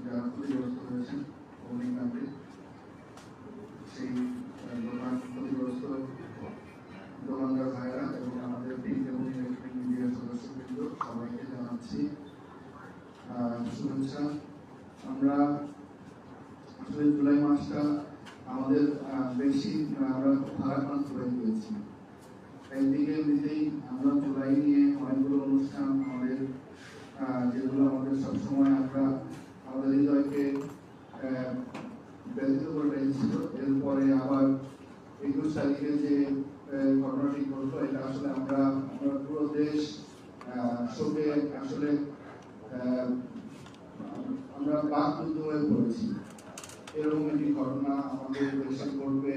যারা ক্ষতিগ্রস্ত হয়েছেন অগ্নিকাণ্ডে সেই দোকান ক্ষতিগ্রস্ত দোকানদার ভাইরা এবং আমাদের প্রিন্ট এবং ইলেকট্রনিক মিডিয়ার সদস্যবৃন্দ সবাইকে জানাচ্ছি শুভেচ্ছা। আমরা আসলে জুলাই মাসটা আমাদের বেশি আমরা ভারাক্রান্ত হয়ে গিয়েছি। একদিকে এমনিতেই আমরা জুলাই নিয়ে অনেকগুলো অনুষ্ঠান আমাদের যেগুলো আমাদের সবসময় আমরা আমাদের হৃদয়কে ব্যথিত করে রেখেছিল। এরপরে আবার 21 তারিখে যে ঘটনাটি ঘটলো, এটা আসলে আমরা পুরো দেশ শোকে আসলে আমরা বাকরুদ্ধ হয়ে পড়েছি। এরকম একটি ঘটনা আমাদের দেশে ঘটবে,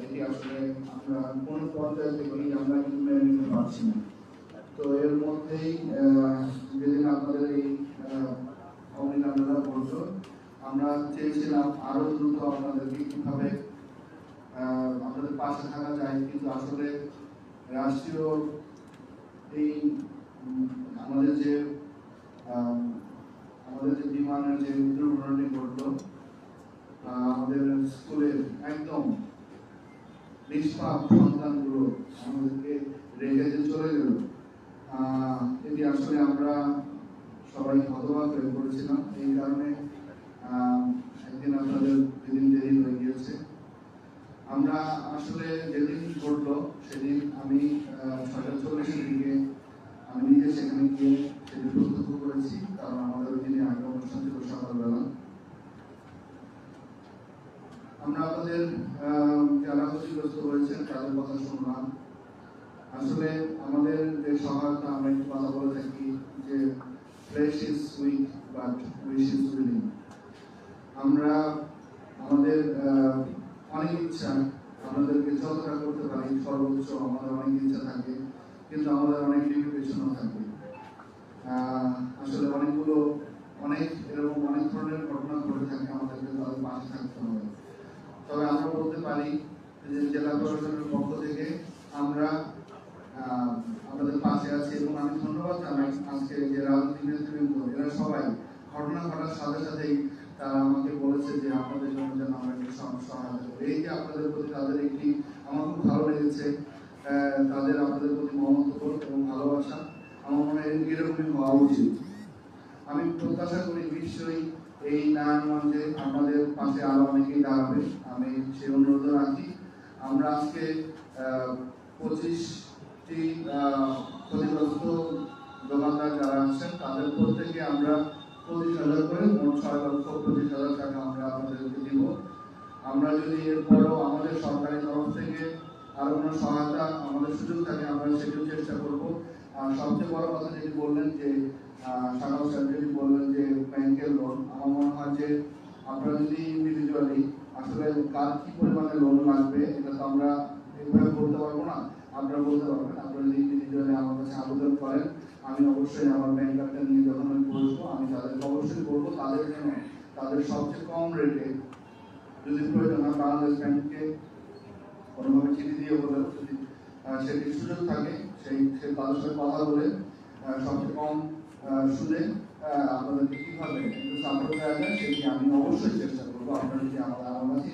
এটি আসলে আমরা কোন পর্যায়ে থেকেই আমরা কিন্তু মেনে নিতে পারছি না। তো এর মধ্যেই যেদিন আপনাদের এই অগ্নিকাণ্ডটা ঘটলো, আমরা চেয়েছিলাম আরো দ্রুত আপনাদেরকে কিভাবে আপনাদের পাশে থাকা যায়, কিন্তু আসলে রাষ্ট্রীয় এই আমাদের যে বিমানের যে দুর্ঘটনাটি ঘটলো, আমাদের স্কুলের একদম নিষ্পাপ সন্তানগুলো আমাদেরকে রেখে যে চলে গেল, এটি আসলে আমরা সবাই হতবাক হয়ে পড়েছিলাম। এই কারণে একদিন আপনাদের যেদিন দেরি হয়ে গিয়েছে, আমরা আসলে যেদিন ঘটলো সেদিন আমি 6:40 দিকে আমি নিজে সেখানে গিয়ে সেটি প্রত্যক্ষ করেছি, কারণ আমাদের ওই দিনে আগে অনুষ্ঠান ছিল সকালবেলা। আমরা আমাদের যারা ক্ষতিগ্রস্ত হয়েছেন তাদের কথা শুনলাম। আসলে আমাদের যে সহায়তা, আমরা একটু কথা বলে থাকি যে flash is weak but wish is willing. আমরা আমাদের অনেক ইচ্ছা, আমাদেরকে যতটা করতে পারি সর্বোচ্চ আমাদের অনেক ইচ্ছা থাকে, কিন্তু আমাদের অনেক লিমিটেশনও থাকে। আসলে অনেক এরকম অনেক ধরনের ঘটনা ঘটে থাকে, আমাদেরকে তাদের পাশে থাকতে হবে। তবে আমরা বলতে পারি যে জেলা প্রশাসনের পক্ষ থেকে আমরা আপনাদের পাশে আছি, এবং আমি ধন্যবাদ জানাই আজকে যে রাজনৈতিক নেতৃবৃন্দ এরা সবাই ঘটনা ঘটার সাথে সাথেই তারা আমাকে বলেছে যে আপনাদের জন্য যেন আমরা একটি সহায়তা করি। এই যে আপনাদের প্রতি তাদের একটি আমার খুব ভালো লেগেছে, তাদের আপনাদের প্রতি মমত্ববোধ এবং ভালোবাসা আমার মনে হয় এরকমই হওয়া উচিত। আমি প্রত্যাশা করি নিশ্চয়ই এই নারায়ণগঞ্জে আপনাদের পাশে আরো অনেকেই দাঁড়াবে, আমি সেই অনুরোধ রাখি। আমরা আজকে 25টি ক্ষতিগ্রস্ত দোকানদার যারা আছেন তাদের প্রত্যেকে আমরা 25,000 করে মোট 6,25,000 টাকা আমরা আপনাদেরকে দিব। আমরা যদি এরপরও আমাদের সরকারি তরফ থেকে আরো কোনো সহায়তা আমাদের সুযোগ থাকে আমরা সেটিও চেষ্টা করব। আর সবচেয়ে বড় কথা যেটি বললেন যে সাধারণ সেক্রেটারি বললেন যে ব্যাংকের লোন, আমার মনে হয় যে আপনারা যদি ইন্ডিভিজুয়ালি আসলে কার কি পরিমাণে লোন লাগবে এটা তো আমরা এইভাবে বলতে পারবো না, আপনারা বলতে পারবেন। আপনারা যদি ইন্ডিভিজুয়ালি আমার কাছে আবেদন করেন, আমি অবশ্যই আমার ব্যাংকারটা নিয়ে যখন আমি বলবো আমি তাদেরকে অবশ্যই বলবো তাদের জন্য তাদের সবচেয়ে কম রেটে যদি প্রয়োজন হয় বাংলাদেশ ব্যাংককে কোনোভাবে চিঠি দিয়ে বলেও যদি সেটির সুযোগ থাকে সেই তাদের সাথে কথা বলে সবচেয়ে কম সুদে আপনাদেরকে কিভাবে সাপোর্ট দেওয়া যায় সেটি আমি অবশ্যই চেষ্টা করবো। আপনারা যদি আমার কাছে